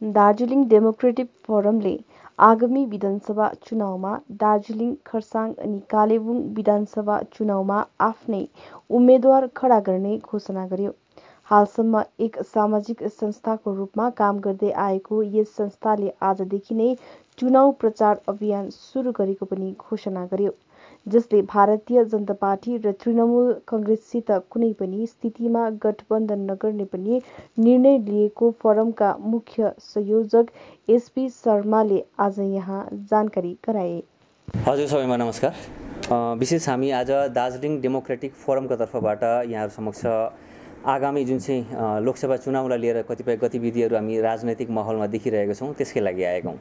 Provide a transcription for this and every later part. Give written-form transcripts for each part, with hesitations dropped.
Darjeeling democratic फोरमले आगामी विधानसभा चुनावमा दार्जिलिङ, खर्साङ अनि कालेबुङ विधानसभा चुनावमा आफ्नै उम्मेद्वार खडा गर्ने घोषणा गर्यो। हालसम्म एक सामाजिक संस्थाको रूपमा काम गर्दै आएको यस संस्थाले आजदेखि नै चुनाव प्रचार अभियान सुरु गरेको पनि घोषणा गर्यो, जसले भारतीय जनता पार्टी र तृणमूल कङ्ग्रेससित कुनै पनि स्थितिमा गठबन्धन नगर्ने पनि निर्णय लिएको फोरमका मुख्य संयोजक एसपी शर्माले आज यहाँ जानकारी गराए। हजुर सबैमा नमस्कार। विशेष हामी आज दार्जिलिङ डेमोक्रेटिक फोरमको तर्फबाट यहाँहरू समक्ष आगामी जुन चाहिँ लोकसभा चुनावलाई लिएर कतिपय गतिविधिहरू हामी राजनैतिक माहौलमा देखिरहेका छौँ, त्यसकै लागि आएका हौँ।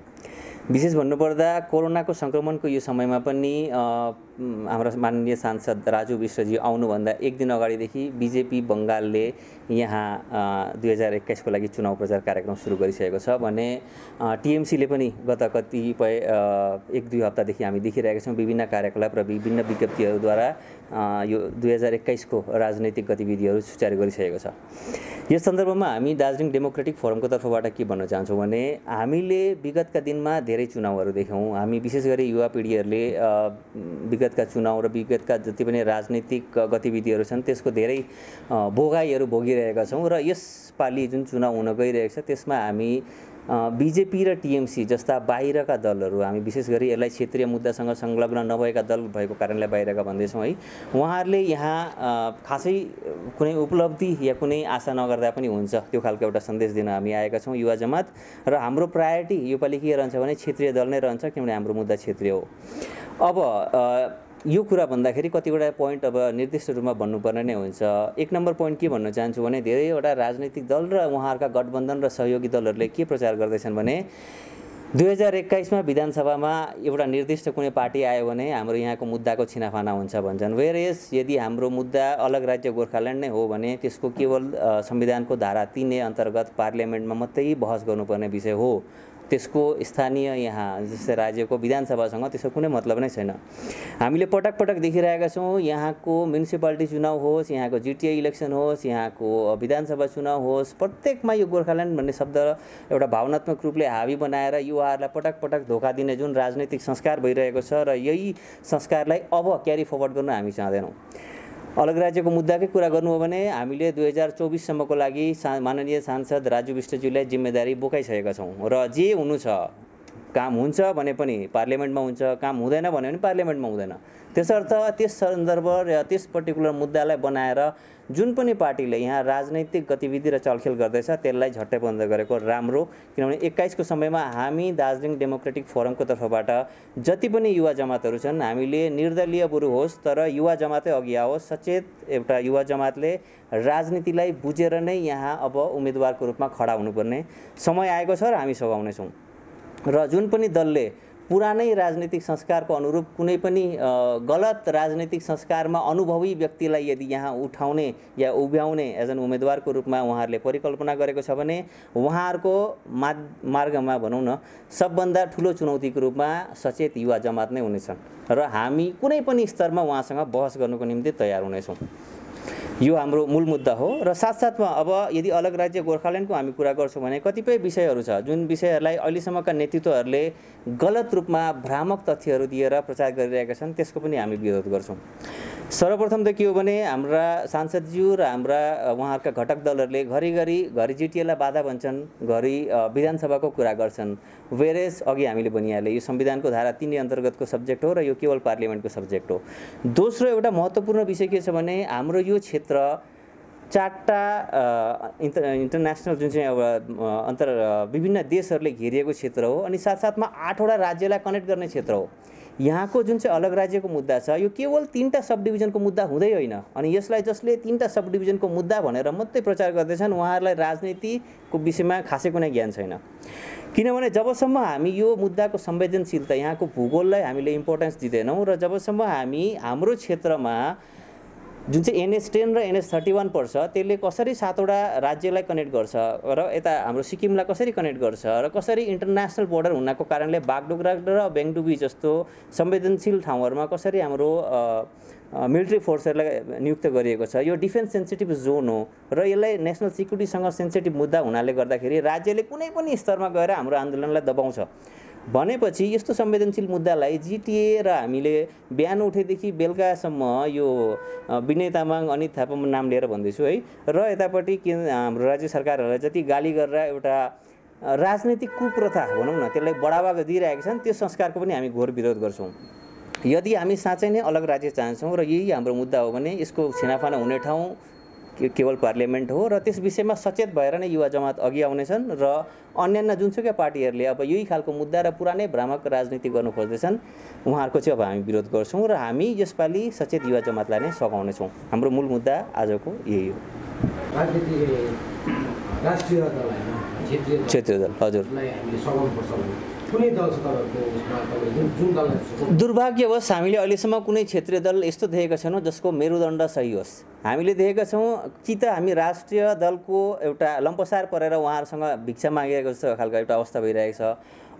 विशेष भन्नुपर्दा कोरोनाको सङ्क्रमणको यो समयमा पनि हाम्रो माननीय सांसद राजु विष्टजी आउनुभन्दा एक दिन अगाडिदेखि बिजेपी बङ्गालले यहाँ 2021 को लागि चुनाव प्रचार कार्यक्रम सुरु गरिसकेको छ भने टिएमसीले पनि गत कतिपय 1-2 हप्तादेखि हामी देखिरहेका छौँ विभिन्न कार्यकलाप र विभिन्न विज्ञप्तिहरूद्वारा यो 2021 को राजनैतिक गतिविधिहरू सुचारू गरिसकेको छ। यस सन्दर्भमा हामी दार्जिलिङ डेमोक्रेटिक फोरमको तर्फबाट के भन्न चाहन्छौँ भने हामीले विगतका दिनमा धेरै चुनावहरू देख्यौँ। हामी विशेष गरी युवा पिँढीहरूले विगतका चुनाव र विगतका जति पनि राजनीतिक गतिविधिहरू छन् त्यसको धेरै भोगाईहरू भोगिरहेका छौँ र यसपालि जुन चुनाव हुन गइरहेको छ त्यसमा हामी बिजेपी र टिएमसी जस्ता बाहिरका दलहरू, हामी विशेष गरी यसलाई क्षेत्रीय मुद्दासँग संलग्न नभएका दल भएको कारणले बाहिरका भन्दैछौँ है, उहाँहरूले यहाँ खासै कुनै उपलब्धि या कुनै आशा नगर्दा पनि हुन्छ त्यो खालको एउटा सन्देश दिन हामी आएका छौँ युवा जमात। र हाम्रो प्रायोरिटी योपालि के रहन्छ भने क्षेत्रीय दल नै रहन्छ, किनभने हाम्रो मुद्दा क्षेत्रीय हो। अब यो कुरा भन्दाखेरि कतिवटा पोइन्ट अब निर्दिष्ट रूपमा भन्नुपर्ने नै हुन्छ। एक नम्बर पोइन्ट के भन्न चाहन्छु भने धेरैवटा राजनीतिक दल र उहाँहरूका गठबन्धन र सहयोगी दलहरूले के प्रचार गर्दैछन् भने 2021 मा विधानसभामा एउटा निर्दिष्ट कुनै पार्टी आयो भने हाम्रो यहाँको मुद्दाको छिनाफाना हुन्छ भन्छन्। वेयरएस यदि हाम्रो मुद्दा अलग राज्य गोर्खाल्यान्ड नै हो भने त्यसको केवल संविधानको धारा 3A अन्तर्गत पार्लियामेन्टमा मात्रै बहस गर्नुपर्ने विषय हो, त्यसको स्थानीय यहाँ जस्तै राज्यको विधानसभासँग त्यसको कुनै मतलब नै छैन। हामीले पटक पटक देखिरहेका छौँ, यहाँको म्युनिसिपालिटी चुनाव होस्, यहाँको जिटिए इलेक्सन होस्, यहाँको विधानसभा चुनाव होस्, प्रत्येकमा यो गोर्खाल्यान्ड भन्ने शब्द एउटा भावनात्मक रूपले हावी बनाएर युवाहरूलाई पटक पटक धोका दिने जुन राजनैतिक संस्कार भइरहेको छ र यही संस्कारलाई अब क्यारी फरवर्ड गर्न हामी चाहँदैनौँ। अलग राज्यको मुद्दाकै कुरा गर्नु हो भने हामीले 2024 सम्मको लागि माननीय सांसद राजु विष्टज्यूलाई जिम्मेदारी बोकाइसकेका छौँ र जे हुनु छ, काम हुन्छ भने पनि पार्लियामेन्टमा हुन्छ, काम हुँदैन भने पनि पार्लियामेन्टमा हुँदैन। त्यसर्थ त्यस सन्दर्भ र त्यस पर्टिकुलर मुद्दालाई बनाएर जुन पनि पार्टीले यहाँ राजनैतिक गतिविधि र चलखेल गर्दैछ त्यसलाई झट्टै बन्द गरेको राम्रो, किनभने 21 को समयमा हामी दार्जिलिङ डेमोक्रेटिक फोरमको तर्फबाट जति पनि युवा जमातहरू छन् हामीले निर्दलीय बरु होस् तर युवा जमातै अघि आओस्, सचेत एउटा युवा जमातले राजनीतिलाई बुझेर नै यहाँ अब उम्मेदवारको रूपमा खडा हुनुपर्ने समय आएको छ र हामी सघाउनेछौँ। र जुन पनि दलले पुरानै राजनीतिक संस्कारको अनुरूप कुनै पनि गलत राजनीतिक संस्कारमा अनुभवी व्यक्तिलाई यदि यहाँ उठाउने या उभ्याउने एज एन उम्मेदवारको रूपमा उहाँहरूले परिकल्पना गरेको छ भने उहाँहरूको मार्गमा भनौँ न सबभन्दा ठुलो चुनौतीको रूपमा सचेत युवा जमात नै हुनेछन् र हामी कुनै पनि स्तरमा उहाँसँग बहस गर्नुको निम्ति तयार हुनेछौँ। यो हाम्रो मूल मुद्दा हो। र साथसाथमा अब यदि अलग राज्य गोर्खाल्यान्डको हामी कुरा गर्छौँ भने कतिपय विषयहरू छ जुन विषयहरूलाई अहिलेसम्मका नेतृत्वहरूले गलत रूपमा भ्रामक तथ्यहरू दिएर प्रचार गरिरहेका छन्, त्यसको पनि हामी विरोध गर्छौँ। सर्वप्रथम त के हो भने हाम्रा सांसदज्यू र हाम्रा उहाँहरूका घटक दलहरूले घरि जिटिएलाई बाधा भन्छन्, घरि विधानसभाको कुरा गर्छन्। वेयरएस अघि हामीले भनिहाले यो संविधानको धारा 3A अन्तर्गतको सब्जेक्ट हो र यो केवल पार्लियामेन्टको सब्जेक्ट हो। दोस्रो एउटा महत्त्वपूर्ण विषय के छ भने हाम्रो यो क्षेत्र 4टा इन्टरनेसनल जुन चाहिँ अब विभिन्न देशहरूले घेरिएको क्षेत्र हो अनि साथसाथमा 8वटा राज्यलाई कनेक्ट गर्ने क्षेत्र हो। यहाँको जुन चाहिँ अलग राज्यको मुद्दा छ यो केवल 3टा सब डिभिजनको मुद्दा हुँदै होइन अनि यसलाई जसले 3टा सब डिभिजनको मुद्दा भनेर मात्रै प्रचार गर्दैछन् उहाँहरूलाई राजनीतिको विषयमा खासै कुनै ज्ञान छैन। किनभने जबसम्म हामी यो मुद्दाको संवेदनशीलता यहाँको भूगोललाई हामीले इम्पोर्टेन्स दिँदैनौँ र जबसम्म हामी हाम्रो क्षेत्रमा जुन चाहिँ NH10 र NH31 पर्छ त्यसले कसरी 7वटा राज्यलाई कनेक्ट गर्छ र यता हाम्रो सिक्किमलाई कसरी कनेक्ट गर्छ र कसरी इन्टरनेसनल बोर्डर हुनाको कारणले बागडोग्रा र बेङडुबी जस्तो संवेदनशील ठाउँहरूमा कसरी हाम्रो मिलिट्री फोर्सहरूलाई नियुक्त गरिएको छ। यो डिफेन्स सेन्सिटिभ जोन हो र यसलाई नेसनल सिक्युरिटीसँग सेन्सिटिभ मुद्दा हुनाले गर्दाखेरि राज्यले कुनै पनि स्तरमा गएर हाम्रो आन्दोलनलाई दबाउँछ भनेपछि यस्तो संवेदनशील मुद्दालाई जिटिए र हामीले बिहान उठेदेखि बेलुकासम्म यो विनय तामाङ अनित थापाको नाम लिएर भन्दैछु है र यतापट्टि हाम्रो राज्य सरकारहरूलाई जति गाली गरेर एउटा राजनीतिक कुप्रथा भनौँ न त्यसलाई बढावा दिइरहेका छन् त्यो संस्कारको पनि हामी घोर विरोध गर्छौँ। यदि हामी साँच्चै नै अलग राज्य चाहन्छौँ र यही हाम्रो मुद्दा हो भने यसको छिनाफाना हुने ठाउँ केवल पार्लियामेन्ट हो र त्यस विषयमा सचेत भएर नै युवा जमात अघि आउनेछन् र अन्यान्य जुनसुकै पार्टीहरूले अब यही खालको मुद्दा र पुरानै भ्रामक राजनीति गर्नु खोज्दैछन् उहाँहरूको चाहिँ अब हामी विरोध गर्छौँ र हामी यसपालि सचेत युवा जमातलाई नै सघाउनेछौँ। हाम्रो मूल मुद्दा आजको यही हो। क्षेत्रीय दल हजुर दुर्भाग्यवश हामीले अहिलेसम्म कुनै क्षेत्रीय दल यस्तो देखेका छैनौँ जसको मेरुदण्ड सही होस्। हामीले देखेका छौँ कि त हामी राष्ट्रिय दलको एउटा लम्पसार परेर उहाँहरूसँग भिक्षा मागेको जस्तो खालको एउटा अवस्था भइरहेको छ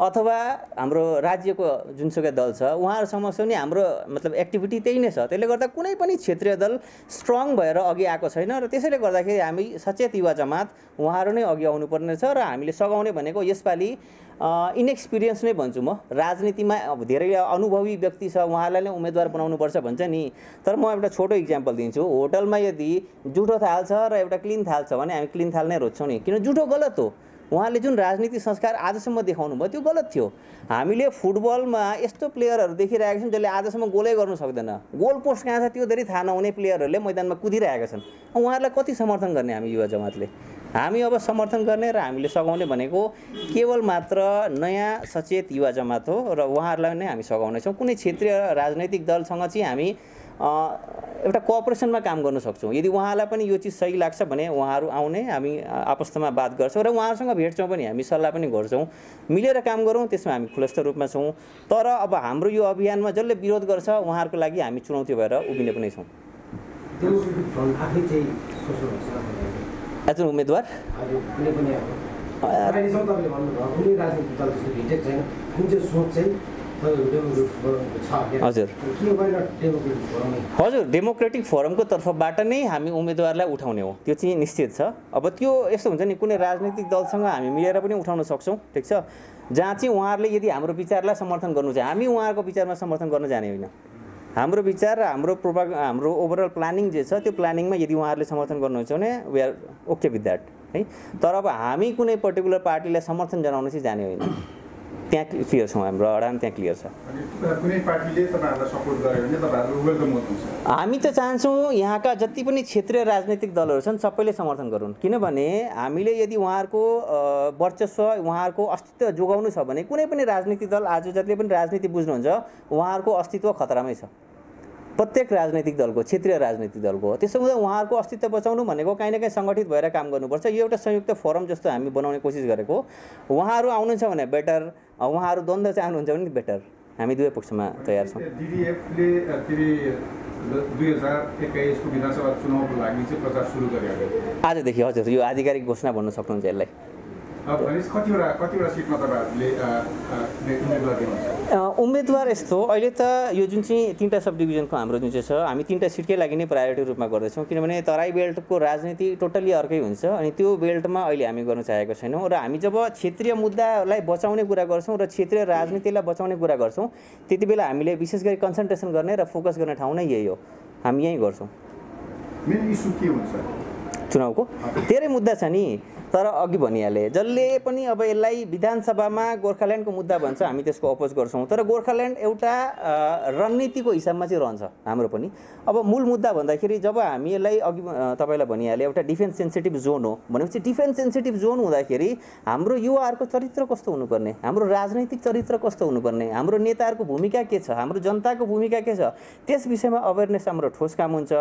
अथवा हाम्रो राज्यको जुनसुकै दल छ उहाँहरूसँग पनि हाम्रो मतलब एक्टिभिटी त्यही नै छ। त्यसले गर्दा कुनै पनि क्षेत्रीय दल स्ट्रङ भएर अघि आएको छैन र त्यसैले गर्दाखेरि हामी सचेत युवा जमात उहाँहरू नै अघि आउनुपर्ने छ र हामीले सघाउने भनेको यसपालि इनएक्सपिरियन्स नै भन्छु म। राजनीतिमा अब धेरै अनुभवी व्यक्ति छ उहाँलाई नै उम्मेदवार बनाउनुपर्छ भन्छ नि, तर म एउटा छोटो इक्जाम्पल दिन्छु। होटलमा यदि जुठो थाल छ र एउटा क्लिन थाल छ भने हामी क्लिन थाल नै रोज्छौँ नि, किन जुठो गलत हो। उहाँले जुन राजनीतिक संस्कार आजसम्म देखाउनु भयो त्यो गलत थियो। हामीले फुटबलमा यस्तो प्लेयरहरू देखिरहेका छौँ जसले आजसम्म गोलै गर्नु सक्दैन, गोल पोस्ट कहाँ छ त्यो धेरै थाहा नहुने प्लेयरहरूले मैदानमा कुदिरहेका छन्। उहाँहरूलाई कति समर्थन गर्ने हामी युवा जमातले? हामी अब समर्थन गर्ने र हामीले सघाउने भनेको केवल मात्र नयाँ सचेत युवा जमात हो र उहाँहरूलाई नै हामी सघाउनेछौँ। कुनै क्षेत्रीय राजनैतिक दलसँग चाहिँ हामी एउटा कोअपरेसनमा काम गर्न सक्छौँ। यदि उहाँलाई पनि यो चिज सही लाग्छ भने उहाँहरू आउने हामी आपस्तमा बात गर्छौँ र उहाँहरूसँग भेट्छौँ पनि, हामी सल्लाह पनि गर्छौँ, मिलेर काम गरौँ, त्यसमा हामी खुलस्त रूपमा छौँ। तर अब हाम्रो यो अभियानमा जसले विरोध गर्छ उहाँहरूको लागि हामी चुनौती भएर उभिने पनि छौँ। आज उम्मेदवार हजुर डेमोक्रेटिक फोरमको तर्फबाट नै हामी उम्मेदवारलाई उठाउने हो, त्यो चाहिँ निश्चित छ। अब त्यो यस्तो हुन्छ नि, कुनै राजनीतिक दलसँग हामी मिलेर पनि उठाउन सक्छौँ, ठिक छ, जहाँ चाहिँ उहाँहरूले यदि हाम्रो विचारलाई समर्थन गर्नु चाहिँ हामी उहाँहरूको विचारमा समर्थन गर्न जाने होइन। हाम्रो विचार र हाम्रो ओभरअल प्लानिङ जे छ त्यो प्लानिङमा यदि उहाँहरूले समर्थन गर्नुहुन्छ भने we are okay with that है। तर अब हामी कुनै पर्टिकुलर पार्टीलाई समर्थन जनाउन चाहिँ जाने होइन, त्यहाँ क्लियर छौँ, हाम्रो अडान त्यहाँ क्लियर छ। हामी त चाहन्छौँ यहाँका जति पनि क्षेत्रीय राजनैतिक दलहरू छन् सबैले समर्थन गरून्, किनभने हामीले यदि उहाँहरूको वर्चस्व उहाँहरूको अस्तित्व जोगाउनु छ भने कुनै पनि राजनीतिक दल आज जतिले पनि राजनीति बुझ्नुहुन्छ उहाँहरूको अस्तित्व खतरामै छ। प्रत्येक राजनैतिक दलको, क्षेत्रीय राजनैतिक दलको। त्यसो हुँदा उहाँहरूको अस्तित्व बचाउनु भनेको काहीँ न काहीँ सङ्गठित भएर काम गर्नुपर्छ। यो एउटा संयुक्त फोरम जस्तो हामी बनाउने कोसिस गरेको। उहाँहरू आउनुहुन्छ भने बेटर, उहाँहरू द्वन्द्व चाहनुहुन्छ भने बेटर, हामी दुवै पक्षमा तयार छौँ। डिडिएफले 2021 को विधानसभा चुनावको लागि चाहिँ प्रचार सुरु गरेको आजदेखि। हजुर, यो आधिकारिक घोषणा भन्न सक्नुहुन्छ यसलाई। कतिवटा सिटमा तपाईहरुले उम्मेदवार दिनुहुन्छ? उम्मेदवार यस्तो अहिले त यो जुन चाहिँ 3टा सब डिभिजनको हाम्रो जुन चाहिँ छ हामी 3टा सिटकै लागि नै प्रायोरिटी रूपमा गर्दैछौँ, किनभने तराई बेल्टको राजनीति टोटल्ली अर्कै हुन्छ अनि त्यो बेल्टमा अहिले हामी गर्न चाहेको छैनौँ। र हामी जब क्षेत्रीय मुद्दालाई बचाउने कुरा गर्छौँ र क्षेत्रीय राजनीतिलाई बचाउने कुरा गर्छौँ त्यति बेला हामीले विशेष गरी कन्सन्ट्रेसन गर्ने र फोकस गर्ने ठाउँ नै यही हो, हामी यहीँ गर्छौँ। मेन इस्यु के हुन्छ चुनावको? धेरै मुद्दा छ नि, तर अघि भनिहालेँ जसले पनि अब यसलाई विधानसभामा गोर्खाल्यान्डको मुद्दा भन्छ हामी त्यसको अपोज गर्छौँ, तर गोर्खाल्यान्ड एउटा रणनीतिको हिसाबमा चाहिँ रहन्छ हाम्रो पनि। अब मूल मुद्दा भन्दाखेरि जब हामी यसलाई अघि तपाईँलाई भनिहालेँ एउटा डिफेन्स सेन्सिटिभ जोन हो भनेपछि डिफेन्स सेन्सिटिभ जोन हुँदाखेरि हाम्रो युवाहरूको चरित्र कस्तो हुनुपर्ने, हाम्रो राजनैतिक चरित्र कस्तो हुनुपर्ने, हाम्रो नेताहरूको भूमिका के छ, हाम्रो जनताको भूमिका के छ, त्यस विषयमा अवेरनेस हाम्रो ठोस काम हुन्छ।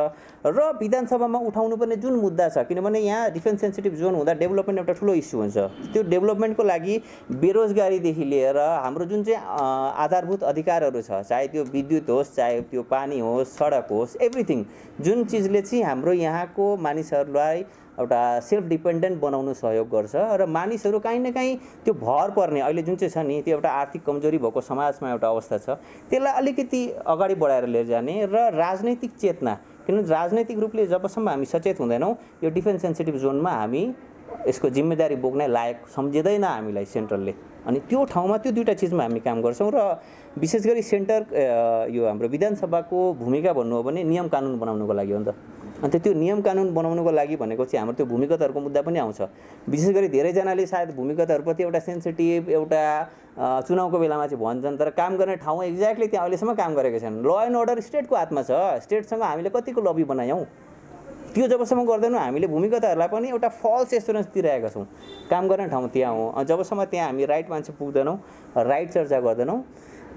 र विधानसभामा उठाउनुपर्ने जुन मुद्दा छ, किनभने यहाँ डिफेन्स सेन्सिटिभ जोन हुँदा डेभलपमेन्ट एउटा ठुलो इस्यु हुन्छ। त्यो डेभलपमेन्टको लागि बेरोजगारीदेखि लिएर हाम्रो जुन चाहिँ आधारभूत अधिकारहरू छ, चाहे त्यो विद्युत होस्, चाहे त्यो पानी होस्, सडक होस्, एभ्रिथिङ जुन चिजले चाहिँ हाम्रो यहाँको मानिसहरूलाई एउटा सेल्फ डिपेन्डेन्ट बनाउनु सहयोग गर्छ र मानिसहरू काहीँ न काहीँ त्यो भर पर्ने अहिले जुन चाहिँ छ नि त्यो एउटा आर्थिक कमजोरी भएको समाजमा एउटा अवस्था छ, त्यसलाई अलिकति अगाडि बढाएर लिएर जाने र राजनैतिक चेतना, किनभने राजनैतिक रूपले जबसम्म हामी सचेत हुँदैनौँ यो डिफेन्स सेन्सिटिभ जोनमा हामी यसको जिम्मेदारी बोक्ने लायक सम्झिँदैन हामीलाई सेन्ट्रलले। अनि त्यो ठाउँमा त्यो दुईवटा चिजमा हामी काम गर्छौँ र विशेष गरी सेन्टर यो हाम्रो विधानसभाको भूमिका भन्नु हो भने नियम कानुन बनाउनुको लागि हो नि त। अन्त त्यो नियम कानुन बनाउनुको लागि भनेको चाहिँ हाम्रो त्यो भूमिगतहरूको मुद्दा पनि आउँछ। विशेष गरी धेरैजनाले सायद भूमिगतहरूप्रति एउटा सेन्सिटिभ एउटा चुनावको बेलामा चाहिँ भन्छन्, तर काम गर्ने ठाउँ एक्ज्याक्टली त्यहाँ अहिलेसम्म काम गरेको छैन। ल एन्ड अर्डर स्टेटको हातमा छ, स्टेटसँग हामीले कतिको लबी बनायौँ त्यो जबसम्म गर्दैनौँ हामीले भूमिगतहरूलाई पनि एउटा फल्स एस्योरेन्स दिइरहेका छौँ काम गर्ने ठाउँ त्यहाँ हो। जबसम्म त्यहाँ हामी राइट मान्छे पुग्दैनौँ, राइट चर्चा गर्दैनौँ,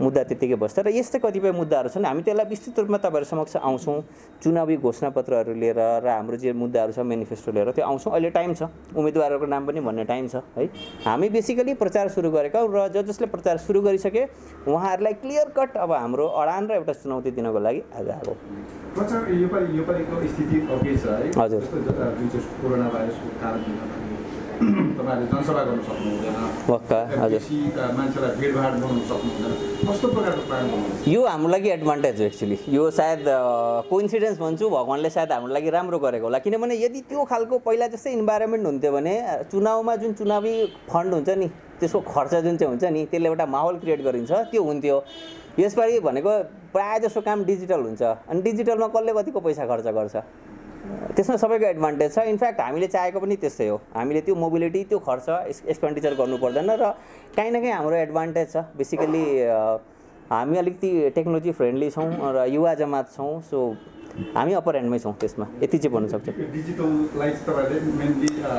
मुद्दा त्यतिकै बस्छ। र यस्तै कतिपय मुद्दाहरू छन्, हामी त्यसलाई विस्तृत रूपमा तपाईँहरू समक्ष आउँछौँ चुनावी घोषणापत्रहरू लिएर र हाम्रो जे मुद्दाहरू छ मेनिफेस्टो लिएर त्यो आउँछौँ। अहिले टाइम छ, उम्मेदवारहरूको नाम पनि भन्ने टाइम छ है। हामी बेसिकली प्रचार सुरु गरेका र जसले प्रचार सुरु गरिसके उहाँहरूलाई क्लियर कट अब हाम्रो अडान र एउटा चुनौती दिनको लागि आज आएको प्रचार योपालिको स्थिति अर्कै छ है। हजुर, जुन चाहिँ कोरोना भाइरसको कारण तपाईँहरूले जनसभा गर्न सक्नुहुँदैन, मान्छेलाई भिडभाड बनाउन सक्नुहुँदैन, कस्तो प्रकारको प्लान गर्नुहुन्छ? यो हाम्रो लागि एडभान्टेज हो एक्चुअली। यो सायद कोइन्सिडेन्स भन्छु, भगवान्ले सायद हाम्रो लागि राम्रो गरेको होला। किनभने यदि त्यो खालको पहिला जस्तै इन्भाइरोमेन्ट हुन्थ्यो भने चुनावमा जुन चुनावी फन्ड हुन्छ नि त्यसको खर्च जुन चाहिँ हुन्छ नि त्यसले एउटा माहौल क्रिएट गरिन्छ, त्यो हुन्थ्यो। यसपालि भनेको प्रायः जसो काम डिजिटल हुन्छ, अनि डिजिटलमा कसले कतिको पैसा खर्च गर्छ, त्यसमा सबैको एडभान्टेज छ। इनफ्याक्ट हामीले चाहेको पनि त्यस्तै हो, हामीले त्यो मोबिलिटी त्यो खर्च एक्सपेन्डिचर गर्नु पर्दैन र काहीँ न काहीँ हाम्रो एडभान्टेज छ। बेसिकली हामी अलिकति टेक्नोलोजी फ्रेन्डली छौँ र युवा जमात छौँ, सो हामी अप्पर एन्डमै छौँ त्यसमा, यति चाहिँ भन्नु सक्छौँ।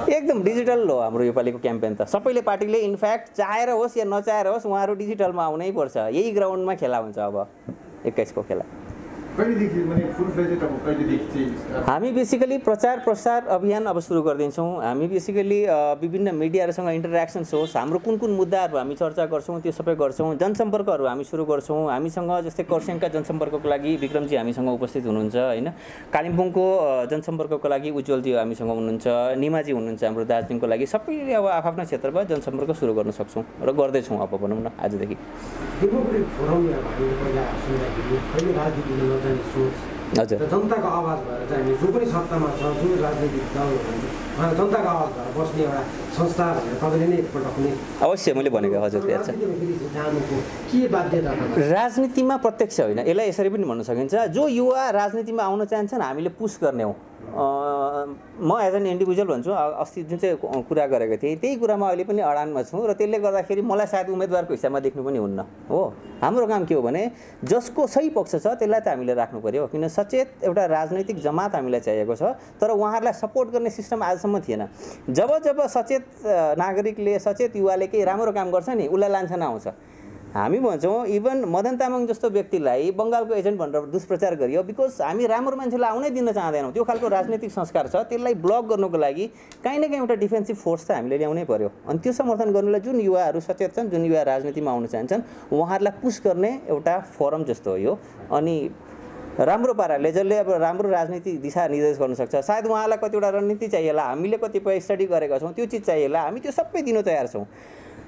एकदम डिजिटल हो हाम्रो योपालिको क्याम्पेन त। सबैले पार्टीले इनफ्याक्ट चाहेर होस् या नचाहेर होस् उहाँहरू डिजिटलमा आउनै पर्छ। यही ग्राउन्डमा खेला हुन्छ अब 21को खेला। हामी बेसिकली प्रचार प्रसार अभियान अब सुरु गरिदिन्छौँ। हामी बेसिकली विभिन्न मिडियाहरूसँग इन्टरेक्सन्स होस्, हाम्रो कुन कुन मुद्दाहरू हामी चर्चा गर्छौँ त्यो सबै गर्छौँ। जनसम्पर्कहरू हामी सुरु गर्छौँ। हामीसँग जस्तै खरसाङका जनसम्पर्कको लागि विक्रमजी हामीसँग उपस्थित हुनुहुन्छ होइन, कालिम्पोङको जनसम्पर्कको लागि उज्जवलजी हामीसँग हुनुहुन्छ, निमाजी हुनुहुन्छ हाम्रो दार्जिलिङको लागि। सबैले अब आफ्नो क्षेत्रमा जनसम्पर्क सुरु गर्न सक्छौँ र गर्दैछौँ अब भनौँ न आजदेखि। हजुर, जनताको आवाज भएर चाहिँ हामी जो पनि सत्तामा छ, जो राजनीतिक दलहरू जनताको आवाज भएर बस्ने एउटा संस्था भनेर तपाईँले नै एकपल्ट पनि अवश्य मैले भनेको। हजुर, जानुको के बाध्यता छ? राजनीतिमा प्रत्यक्ष होइन, यसलाई यसरी पनि भन्न सकिन्छ, जो युवा राजनीतिमा आउन चाहन्छन् हामीले पुस गर्ने हो। म एज एन इन्डिभिजुअल भन्छु, अस्ति जुन चाहिँ कुरा गरेको थिएँ त्यही कुरामा अहिले पनि अडानमा छु र त्यसले गर्दाखेरि मलाई सायद उम्मेदवारको हिसाबमा देख्नु पनि हुन्न हो। हाम्रो काम के हो भने जसको सही पक्ष छ त्यसलाई त हामीले राख्नु पर्यो, किन सचेत एउटा राजनैतिक जमात हामीलाई चाहिएको छ, तर उहाँहरूलाई सपोर्ट गर्ने सिस्टम आजसम्म थिएन। जब जब सचेत नागरिकले सचेत युवाले केही राम्रो काम गर्छ नि उसलाई लान्छना आउँछ। हामी भन्छौँ इभन मदन तामाङ जस्तो व्यक्तिलाई बङ्गालको एजेन्ट भनेर दुष्प्रचार गरियो, बिकज हामी राम्रो मान्छेलाई आउनै दिन चाहँदैनौँ। त्यो खालको राजनीतिक संस्कार छ, त्यसलाई ब्लक गर्नुको लागि काहीँ न काहीँ एउटा डिफेन्सिभ फोर्स त हामीले ल्याउनै पर्यो। अनि त्यो समर्थन गर्नुलाई जुन युवाहरू सचेत छन्, जुन युवा राजनीतिमा आउन चाहन्छन् उहाँहरूलाई पुस गर्ने एउटा फोरम जस्तो हो यो। अनि राम्रो पाराले जसले अब राम्रो राजनीतिक दिशा निर्देश गर्न सक्छ, सायद उहाँलाई कतिवटा रणनीति चाहिएला, हामीले कतिपय स्टडी गरेका छौँ त्यो चिज चाहिएला, हामी त्यो सबै दिन तयार छौँ।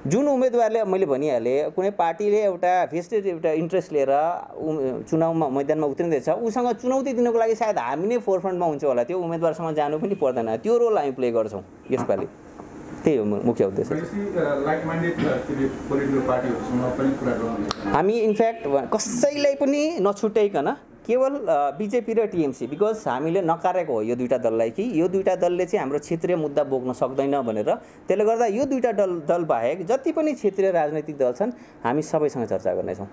जुन उम्मेदवारले मैले भनिहालेँ कुनै पार्टीले एउटा भेस्टेड एउटा इन्ट्रेस्ट लिएर चुनावमा मैदानमा उत्रिँदैछ उसँग चुनौती दिनको लागि सायद हामी नै फोरफ्रन्टमा हुन्छ होला, त्यो उम्मेदवारसँग जानु पनि पर्दैन, त्यो रोल हामी प्ले गर्छौँ यसपालि। त्यही हो मुख्य उद्देश्य। हामी इनफ्याक्ट कसैलाई पनि नछुट्याइकन केवल बिजेपी र टिएमसी, बिकज हामीले नकारेको हो यो दुईवटा दललाई कि यो दुईवटा दलले चाहिँ हाम्रो क्षेत्रीय मुद्दा बोक्न सक्दैन भनेर। त्यसले गर्दा यो दुईवटा दल बाहेक जति पनि क्षेत्रीय राजनैतिक दल छन् हामी सबैसँग चर्चा गर्नेछौँ।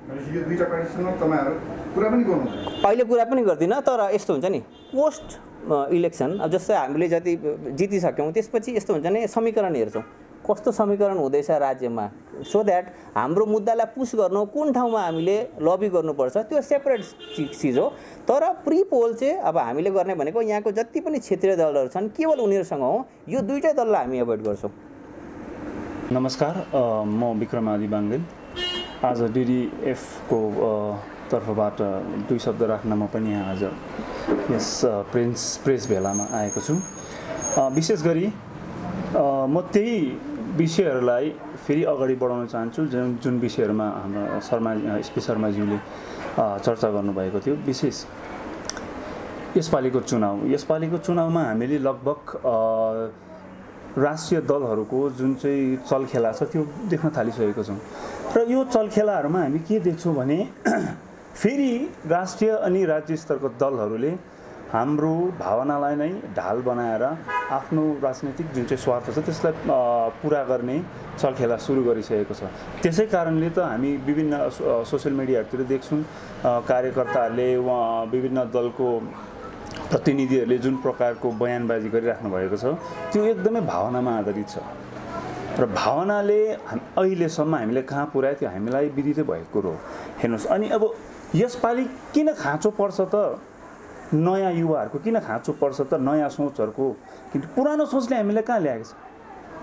अहिले कुरा पनि गर्दिनँ, तर यस्तो हुन्छ नि पोस्ट इलेक्सन अब जस्तै हामीले जति जितिसक्यौँ त्यसपछि यस्तो हुन्छ नि समीकरण हेर्छौँ कस्तो समीकरण हुँदैछ राज्यमा, सो द्याट हाम्रो मुद्दालाई पुस गर्नु कुन ठाउँमा हामीले लबी गर्नुपर्छ त्यो सेपरेट चिज हो। तर प्री पोल चाहिँ अब हामीले गर्ने भनेको यहाँको जति पनि क्षेत्रीय दलहरू छन् केवल उनीहरूसँग हो, यो दुईटै दललाई हामी एभोइड गर्छौँ। नमस्कार, म विक्रमादि बाङ्गेल। आज डिडिएफको तर्फबाट दुई शब्द राख्न म पनि यहाँ आज यस प्रेस भेलामा आएको छु। विशेष गरी म त्यही विषयहरूलाई फेरि अगाडि बढाउन चाहन्छु जुन विषयहरूमा हाम्रो एसपी शर्माज्यूले चर्चा गर्नुभएको थियो। विशेष यसपालिको चुनावमा हामीले लगभग राष्ट्रिय दलहरूको जुन चाहिँ चलखेला छ त्यो देख्न थालिसकेको छौँ र यो चलखेलाहरूमा हामी के देख्छौँ भने फेरि राष्ट्रिय अनि राज्य स्तरको दलहरूले हाम्रो भावनालाई नै ढाल बनाएर आफ्नो राजनीतिक जुन चाहिँ स्वार्थ छ त्यसलाई पुरा गर्ने चलखेला सुरु गरिसकेको छ। त्यसै कारणले त हामी विभिन्न सोसियल मिडियाहरूतिर देख्छौँ कार्यकर्ताहरूले विभिन्न दलको प्रतिनिधिहरूले जुन प्रकारको बयानबाजी गरिराख्नु भएको छ त्यो एकदमै भावनामा आधारित छ र भावनाले अहिलेसम्म हामीले कहाँ पुर्यायो त्यो हामीलाई विदितै भएको कुरो हो। हेर्नुहोस्, अनि अब यसपालि किन खाँचो पर्छ त नयाँ युवाहरूको, किन खाँचो पर्छ त नयाँ सोचहरूको, किन पुरानो सोचले हामीलाई कहाँ ल्याएको छ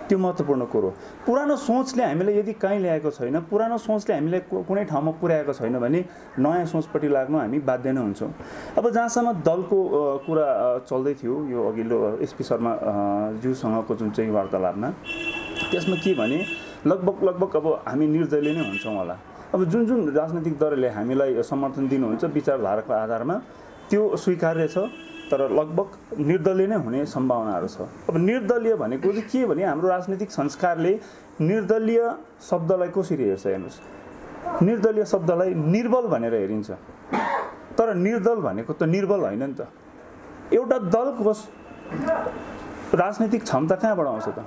त्यो महत्त्वपूर्ण कुरो। पुरानो सोचले हामीलाई यदि कहीँ ल्याएको छैन, पुरानो सोचले हामीलाई कुनै ठाउँमा पुर्याएको छैन भने नयाँ सोचपट्टि लाग्नु हामी बाध्य नै हुन्छौँ। अब जहाँसम्म दलको कुरा चल्दै थियो यो अघिल्लो एसपी शर्मा ज्यूसँगको जुन चाहिँ वार्तालापमा, त्यसमा के भने लगभग अब हामी निर्दलीय नै हुन्छौँ होला। अब जुन राजनीतिक दलले हामीलाई समर्थन दिनुहुन्छ विचारधाराको आधारमा त्यो स्वीकार्य छ, तर लगभग निर्दलीय नै हुने सम्भावनाहरू छ। अब निर्दलीय भनेको चाहिँ के भने हाम्रो राजनीतिक संस्कारले निर्दलीय शब्दलाई कसरी हेर्छ हेर्नुहोस्, निर्दलीय शब्दलाई निर्बल भनेर हेरिन्छ, तर निर्दल भनेको त निर्बल होइन नि त। एउटा दलको राजनीतिक क्षमता कहाँबाट आउँछ त?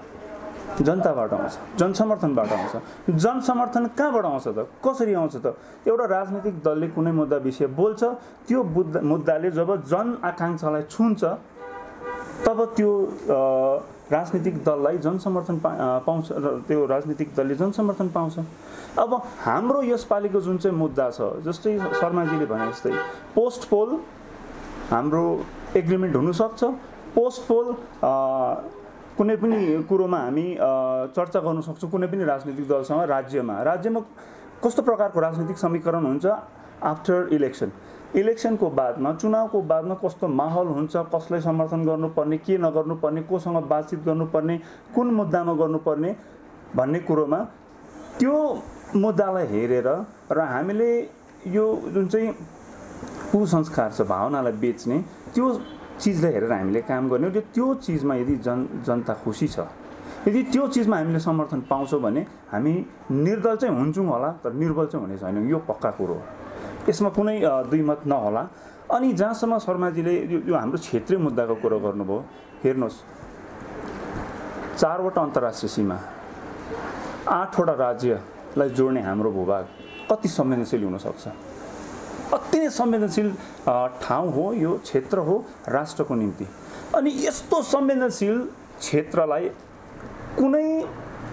जनताबाट आउँछ, जनसमर्थनबाट आउँछ। जनसमर्थन कहाँबाट आउँछ त? कसरी आउँछ त? एउटा राजनीतिक दलले कुनै मुद्दा विषय बोल्छ, त्यो मुद्दाले जब जन आकाङ्क्षालाई छुन्छ तब त्यो राजनीतिक दललाई जनसमर्थन पाउँछ र त्यो राजनीतिक दलले जनसमर्थन पाउँछ। अब हाम्रो यसपालिको जुन चाहिँ मुद्दा छ, जस्तै शर्माजीले भने जस्तै पोस्ट पोल हाम्रो एग्रिमेन्ट हुनसक्छ। पोस्ट पोल कुनै पनि कुरोमा हामी चर्चा गर्न सक्छौँ कुनै पनि राजनीतिक दलसँग। राज्यमा कस्तो प्रकारको राजनीतिक समीकरण हुन्छ आफ्टर इलेक्सनको बादमा, चुनावको बादमा कस्तो माहौल हुन्छ, कसलाई समर्थन गर्नुपर्ने, के नगर्नुपर्ने, कोसँग बातचित गर्नुपर्ने, कुन मुद्दामा गर्नुपर्ने भन्ने कुरोमा त्यो मुद्दालाई हेरेर र हामीले यो जुन चाहिँ कुसंस्कार छ भावनालाई बेच्ने त्यो चिजलाई हेरेर हामीले काम गर्ने हो। त्यो चिजमा यदि जनता खुसी छ, यदि त्यो चिजमा हामीले समर्थन पाउँछौँ भने हामी निर्दल चाहिँ हुन्छौँ होला, तर निर्बल चाहिँ हुने छैनौँ, यो पक्का कुरो हो। यसमा कुनै दुई मत नहोला। अनि जहाँसम्म शर्माजीले यो हाम्रो क्षेत्रीय मुद्दाको कुरो गर्नुभयो, हेर्नुहोस् 4वटा अन्तर्राष्ट्रिय सीमा, 8वटा राज्यलाई जोड्ने हाम्रो भूभाग कति संवेदनशील हुनसक्छ? अति नै संवेदनशील ठाउँ हो यो, क्षेत्र हो राष्ट्रको निम्ति। अनि यस्तो संवेदनशील क्षेत्रलाई कुनै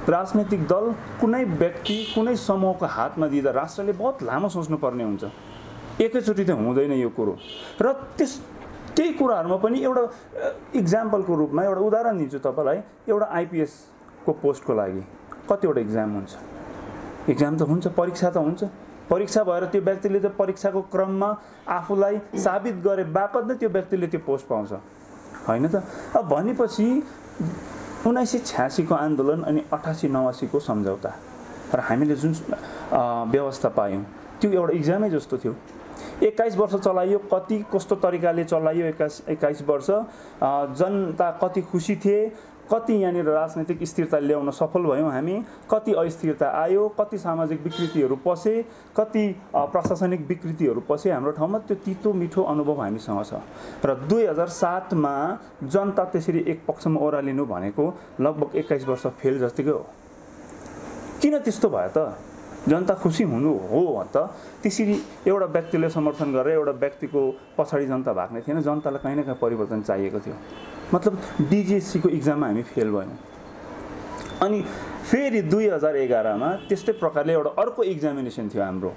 राजनीतिक दल, कुनै व्यक्ति, कुनै समूहको हातमा दिँदा राष्ट्रले बहुत लामो सोच्नुपर्ने हुन्छ। एकैचोटि त हुँदैन यो कुरो। र त्यही कुराहरूमा पनि एउटा इक्जाम्पलको रूपमा एउटा उदाहरण दिन्छु तपाईँलाई। एउटा आइपिएसको पोस्टको लागि कतिवटा इक्जाम हुन्छ? इक्जाम त हुन्छ, परीक्षा त हुन्छ। परीक्षा भएर त्यो व्यक्तिले त्यो परीक्षाको क्रममा आफूलाई साबित गरे बापत नै त्यो व्यक्तिले त्यो पोस्ट पाउँछ, होइन त? अब भनेपछि 1986 को आन्दोलन अनि 88-89 को सम्झौता र हामीले जुन व्यवस्था पायौँ त्यो एउटा इक्जामै जस्तो थियो। 21 वर्ष चलाइयो, कति कस्तो तरिकाले चलाइयो 21 वर्ष, जनता कति खुसी थिए, कति यहाँनिर राजनीतिक स्थिरता ल्याउन सफल भयौँ हामी, कति अस्थिरता आयो, कति सामाजिक विकृतिहरू पसे, कति प्रशासनिक विकृतिहरू पसे हाम्रो ठाउँमा। त्यो तितो मिठो अनुभव हामीसँग छ। र 2007 मा जनता त्यसरी एक पक्षमा ओह्रालिनु भनेको लगभग 21 वर्ष फेल जतिकै हो। किन त्यस्तो भयो त? जनता खुसी हुनु हो त त्यसरी एउटा व्यक्तिले समर्थन गरेर एउटा व्यक्तिको पछाडि जनता भाग्ने थिएन। जनतालाई कहीँ न कहीँ परिवर्तन चाहिएको थियो। मतलब डिजिएससीको इक्जाममा हामी फेल भयौँ। अनि फेरि 2011मा त्यस्तै प्रकारले एउटा अर्को एक्जामिनेसन थियो हाम्रो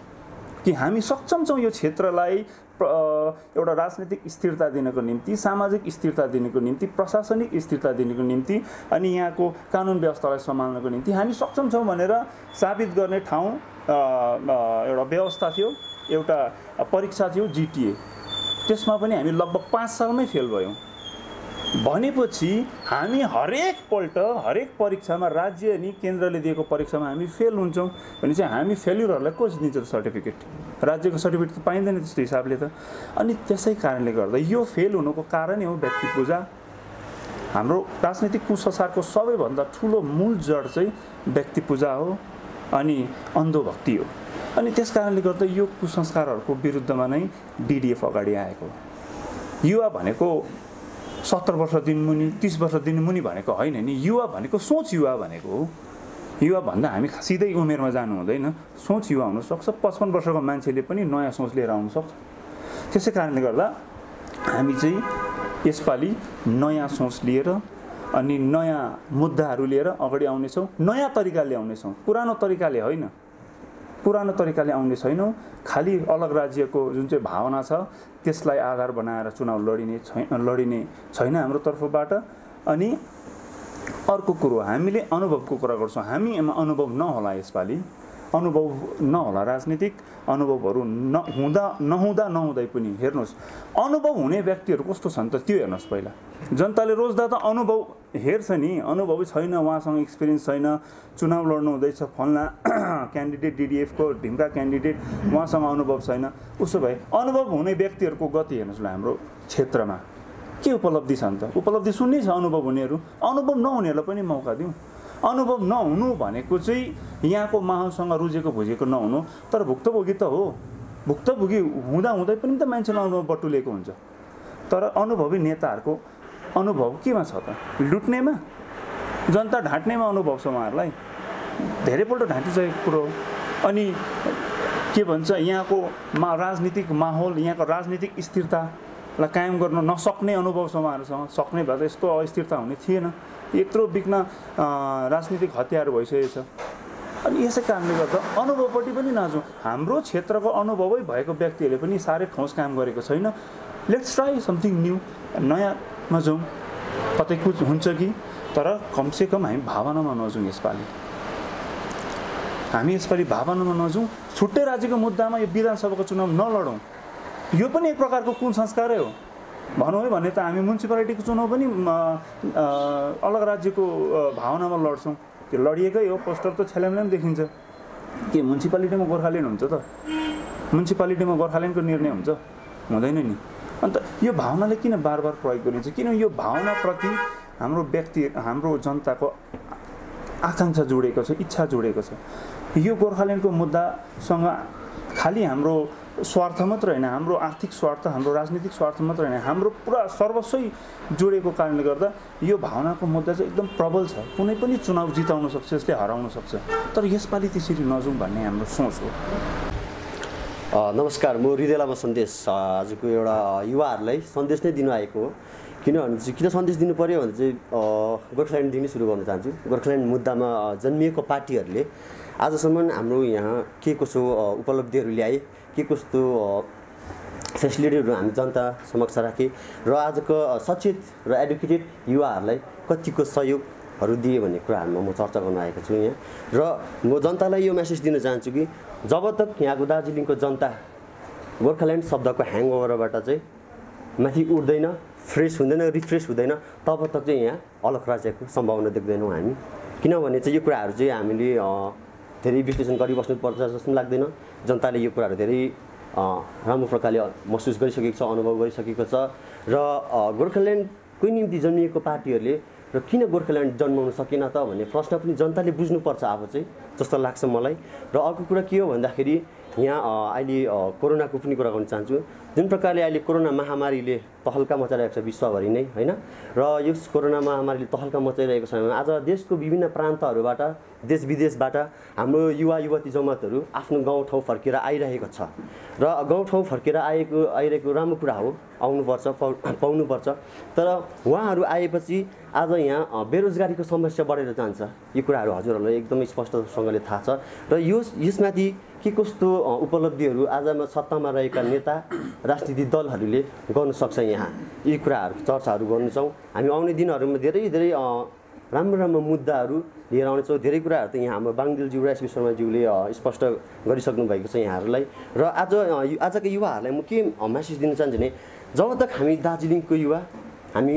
कि हामी सक्षम छौँ यो क्षेत्रलाई एउटा राजनीतिक स्थिरता दिनको निम्ति, सामाजिक स्थिरता दिनको निम्ति, प्रशासनिक स्थिरता दिनको निम्ति अनि यहाँको कानुन व्यवस्थालाई सम्हाल्नको निम्ति हामी सक्षम छौँ भनेर साबित गर्ने ठाउँ एउटा व्यवस्था थियो, एउटा परीक्षा थियो जिटिए। त्यसमा पनि हामी लगभग 5 सालमै फेल भयौँ। भनेपछि हामी हरेकपल्ट हरेक परीक्षामा राज्य अनि केन्द्रले दिएको परीक्षामा हामी फेल हुन्छौँ भने चाहिँ हामी फेल्युरहरूलाई कसले दिन्छ त सर्टिफिकेट? राज्यको सर्टिफिकेट त पाइँदैन त्यस्तो हिसाबले त। अनि त्यसै कारणले गर्दा यो फेल हुनुको कारणै हो व्यक्ति पूजा। हाम्रो राजनीतिक कुसंस्कारको सबैभन्दा ठुलो मूल जड चाहिँ व्यक्ति पूजा हो अनि अन्धोभक्ति हो। अनि त्यस कारणले गर्दा यो कुसंस्कारहरूको विरुद्धमा नै डिडिएफ अगाडि आएको। युवा भनेको 70 वर्षदेखि मुनि 30 वर्षदेखि मुनि भनेको होइन नि, युवा भनेको सोच युवा भनेको हो। युवा भन्दा हामी सिधै उमेरमा जानु हुँदैन, सोच युवा हुनसक्छ। 55 वर्षको मान्छेले पनि नयाँ सोच लिएर आउन सक्छ। त्यसै कारणले गर्दा हामी चाहिँ यसपालि नयाँ सोच लिएर अनि नयाँ मुद्दाहरू लिएर अगाडि आउनेछौँ, नयाँ तरिकाले आउनेछौँ, पुरानो तरिकाले होइन। पुरानो तरिकाले आउने छैनौँ। खालि अलग राज्यको जुन चाहिँ भावना छ त्यसलाई आधार बनाएर चुनाव लडिने छैन हाम्रो तर्फबाट। अनि अर्को कुरो हामीले अनुभवको कुरा गर्छौँ। हामीमा अनुभव नहोला, यसपालि अनुभव नहोला, राजनीतिक अनुभवहरू नहुँदै पनि हेर्नुहोस् अनुभव हुने व्यक्तिहरू कस्तो छन् त त्यो हेर्नुहोस्। पहिला जनताले रोज्दा त अनुभव हेर्छ नि, अनुभवै छैन, उहाँसँग एक्सपिरियन्स छैन, चुनाव लड्नु हुँदैछ, फल्ना क्यान्डिडेट डिडिएफको ढिम्का क्यान्डिडेट उहाँसँग अनुभव छैन। उसो भए अनुभव हुने व्यक्तिहरूको गति हेर्नुहोस् ल हाम्रो क्षेत्रमा के उपलब्धि छन् त? उपलब्धि सुन्नै छ अनुभव हुनेहरू। अनुभव नहुनेहरूलाई पनि मौका दिउँ। अनुभव नहुनु भनेको चाहिँ यहाँको माहौलसँग रुजेको भुजेको नहुनु, तर भुक्तभोगी त हो। भुक्तभोगी हुँदै पनि त मान्छेले अनुभव बटुलेको हुन्छ। तर अनुभवी नेताहरूको अनुभव केमा छ त? लुट्नेमा, जनता ढाँट्नेमा अनुभव छ उहाँहरूलाई। धेरैपल्ट ढाँटिसकेको कुरो। अनि के भन्छ यहाँको राजनीतिक माहौल, यहाँको राजनीतिक स्थिरतालाई कायम गर्न नसक्ने अनुभव छ उहाँहरूसँग। सक्ने भए त यस्तो अस्थिरता हुने थिएन। यत्रो बिघ्न राजनीतिक हतियार भइसकेको छ। अनि यसै कारणले गर्दा अनुभवपट्टि पनि नजाउँ। हाम्रो क्षेत्रको अनुभवै भएको व्यक्तिहरूले पनि साह्रै ठोस काम गरेको छैन। लेट्स ट्राई समथिङ न्यू, नयाँमा जाउँ। कतै कुछ हुन्छ कि, तर कमसेकम हामी भावनामा नजाउँ। हामी यसपालि भावनामा नजाउँ। छुट्टै राज्यको मुद्दामा यो विधानसभाको चुनाव नलडौँ। यो पनि एक प्रकारको कुसंस्कारै हो भनौँ है भने त। हामी म्युनिसिपालिटीको चुनाव पनि अलग राज्यको भावनामा लड्छौँ। त्यो लडिएकै हो। पोस्टर त छ्याल्याम्ल्याम देखिन्छ। के म्युनिसिपालिटीमा गोर्खाल्यान्ड हुन्छ त? म्युनिसिपालिटीमा गोर्खाल्यान्डको निर्णय हुन्छ? हुँदैन नि। अन्त यो भावनाले किन बार बार प्रयोग गरिन्छ? किन यो भावनाप्रति हाम्रो जनताको आकाङ्क्षा जोडेको छ, इच्छा जोडेको छ। यो गोर्खाल्यान्डको मुद्दासँग खालि हाम्रो स्वार्थ मात्र होइन, हाम्रो आर्थिक स्वार्थ, हाम्रो राजनीतिक स्वार्थ मात्र होइन, हाम्रो पुरा सर्वस्वै जोडेको कारणले गर्दा यो भावनाको मुद्दा चाहिँ एकदम प्रबल छ। कुनै पनि चुनाव जिताउन सक्छ, यसले हराउन सक्छ। तर यसपालि त्यसरी नजाउँ भन्ने हाम्रो सोच हो। नमस्कार, म हृदय लामा सन्देश आजको एउटा युवाहरूलाई सन्देश नै दिनु आएको हो। किनभने चाहिँ किन सन्देश दिनु पऱ्यो भने चाहिँ गोर्खाल्यान्डदेखि सुरु गर्न चाहन्छु। गोर्खाल्यान्ड मुद्दामा जन्मिएको पार्टीहरूले आजसम्म हाम्रो यहाँ के कसो उपलब्धिहरू ल्याए, के कस्तो फेसिलिटीहरू हामी जनता समक्ष राखेँ र आजको सचेत र एडुकेटेड युवाहरूलाई कतिको सहयोगहरू दिए भन्ने कुराहरूमा म चर्चा गर्न आएको छु यहाँ। र म जनतालाई यो मेसेज दिन चाहन्छु कि जब तक यहाँको दार्जिलिङको जनता गोर्खाल्यान्ड शब्दको ह्याङओभरबाट चाहिँ माथि उठ्दैन, फ्रेस हुँदैन, रिफ्रेस हुँदैन, तब तक चाहिँ यहाँ अलग राज्यको सम्भावना देख्दैनौँ हामी। किनभने चाहिँ यो कुराहरू चाहिँ हामीले धेरै विश्लेषण गरिबस्नुपर्छ जस्तो लाग्दैन। जनताले यो कुराहरू धेरै राम्रो प्रकारले महसुस गरिसकेको छ, अनुभव गरिसकेको छ। र गोर्खाल्यान्डकै निम्ति जन्मिएको पार्टीहरूले र किन गोर्खाल्यान्ड जन्माउन सकेन त भन्ने प्रश्न पनि जनताले बुझ्नुपर्छ अब चाहिँ, जस्तो लाग्छ मलाई। र अर्को कुरा के हो भन्दाखेरि यहाँ अहिले कोरोनाको पनि कुरा गर्न चाहन्छु। जुन प्रकारले अहिले कोरोना महामारीले तहल्का मचाइरहेको छ विश्वभरि नै हैन, र यस कोरोना महामारीले तहल्का मचाइरहेको समयमा आज देशको विभिन्न प्रान्तहरूबाट देश विदेशबाट हाम्रो युवा युवती जमातहरू आफ्नो गाउँठाउँ फर्केर आइरहेको छ, र गाउँठाउँ फर्केर आइरहेको राम्रो कुरा हो, आउनुपर्छ, पाउनुपर्छ। तर उहाँहरू आएपछि आज यहाँ बेरोजगारीको समस्या बढेर जान्छ। यो कुराहरू हजुरहरूलाई एकदमै स्पष्टसँगले थाहा छ, र यसमाथि के कस्तो उपलब्धिहरू आजमा सत्तामा रहेका नेता राजनीतिक दलहरूले गर्न सक्छ, यहाँ यी कुराहरू चर्चाहरू गर्नेछौँ। हामी आउने दिनहरूमा धेरै धेरै राम्रो राम्रो मुद्दाहरू लिएर आउनेछौँ। धेरै कुराहरू त यहाँ हाम्रो बाङदेलज्यू र एसबी शर्माज्यूले स्पष्ट गरिसक्नु भएको छ यहाँहरूलाई। र आजका युवाहरूलाई म के मेसेज दिन चाहन्छु भने, जब तक हामी दार्जिलिङको युवा, हामी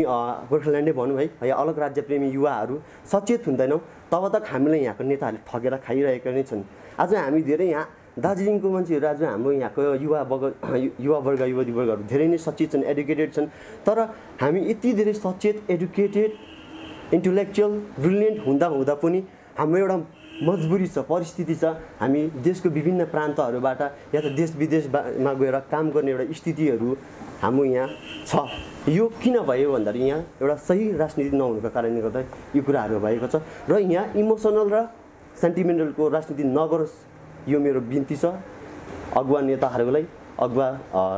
गोर्खाल्यान्डै भनौँ है, या अलग राज्यप्रेमी युवाहरू सचेत हुँदैनौँ, तब तक हामीलाई यहाँको नेताहरूले ठगेर खाइरहेका नै छन्। आज हामी धेरै यहाँ दार्जिलिङको मान्छेहरू, आज हाम्रो यहाँको युवावर्ग युवतीवर्गहरू धेरै नै सचेत छन्, एडुकेटेड छन्। तर हामी यति धेरै सचेत, एडुकेटेड, इन्टेलेक्चुअल, ब्रिलियन्ट हुँदा पनि हाम्रो एउटा मजबुरी छ, परिस्थिति छ। हामी देशको विभिन्न प्रान्तहरूबाट या त देश विदेशमा गएर काम गर्ने एउटा स्थितिहरू हाम्रो यहाँ छ। यो किन भयो भन्दाखेरि यहाँ एउटा सही राजनीति नहुनुको कारणले गर्दा यो कुराहरू भएको छ, र यहाँ इमोसनल र सेन्टिमेन्टलको राजनीति नगरोस्, यो मेरो बिन्ती छ अगुवा नेताहरूलाई, अगुवा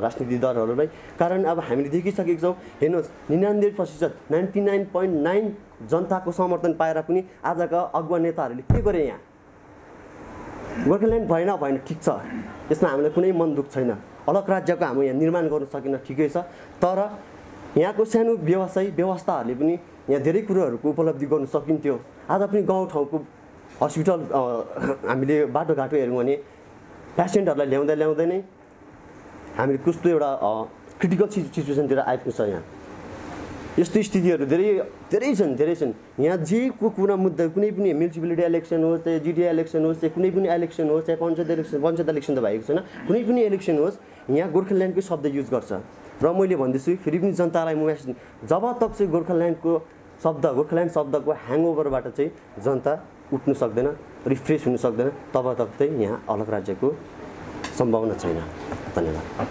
राजनीतिक दलहरूलाई। कारण अब हामीले देखिसकेको छौँ, हेर्नुहोस् 99% 99.9 जनताको समर्थन पाएर पनि आजका अगुवा नेताहरूले के गरे, यहाँ गोर्खाल्यान्ड भएन ठिक छ, यसमा हामीलाई कुनै मन दुख छैन, अलग राज्यको हाम्रो यहाँ निर्माण गर्न सकेन ठिकै छ। तर यहाँको सानो व्यवस्थाहरूले पनि यहाँ धेरै कुरोहरूको उपलब्धि गर्न सकिन्थ्यो। आज पनि गाउँठाउँको हस्पिटल हामीले बाटोघाटो हेऱ्यौँ भने पेसेन्टहरूलाई ल्याउँदै नै हामीले कस्तो एउटा क्रिटिकल सिचुएसनतिर आइपुग्छ। यहाँ यस्तो स्थितिहरू धेरै छन्। यहाँ जे को कुरा मुद्दा, कुनै पनि म्युनिसिपालिटी इलेक्सन होस्, चाहे जिटिए इलेक्सन होस्, चाहे कुनै पनि इलेक्सन होस्, चाहे पञ्चायत इलेक्सन त भएको छैन, कुनै पनि इलेक्सन होस्, यहाँ गोर्खाल्यान्डकै शब्द युज गर्छ। र मैले भन्दैछु फेरि पनि जनतालाई म जब तक चाहिँ गोर्खाल्यान्ड शब्दको ह्याङओभरबाट चाहिँ जनता उठ्नु सक्दैन, रिफ्रेस हुनु सक्दैन, तब तक चाहिँ यहाँ अलग राज्यको सम्भावना छैन। धन्यवाद।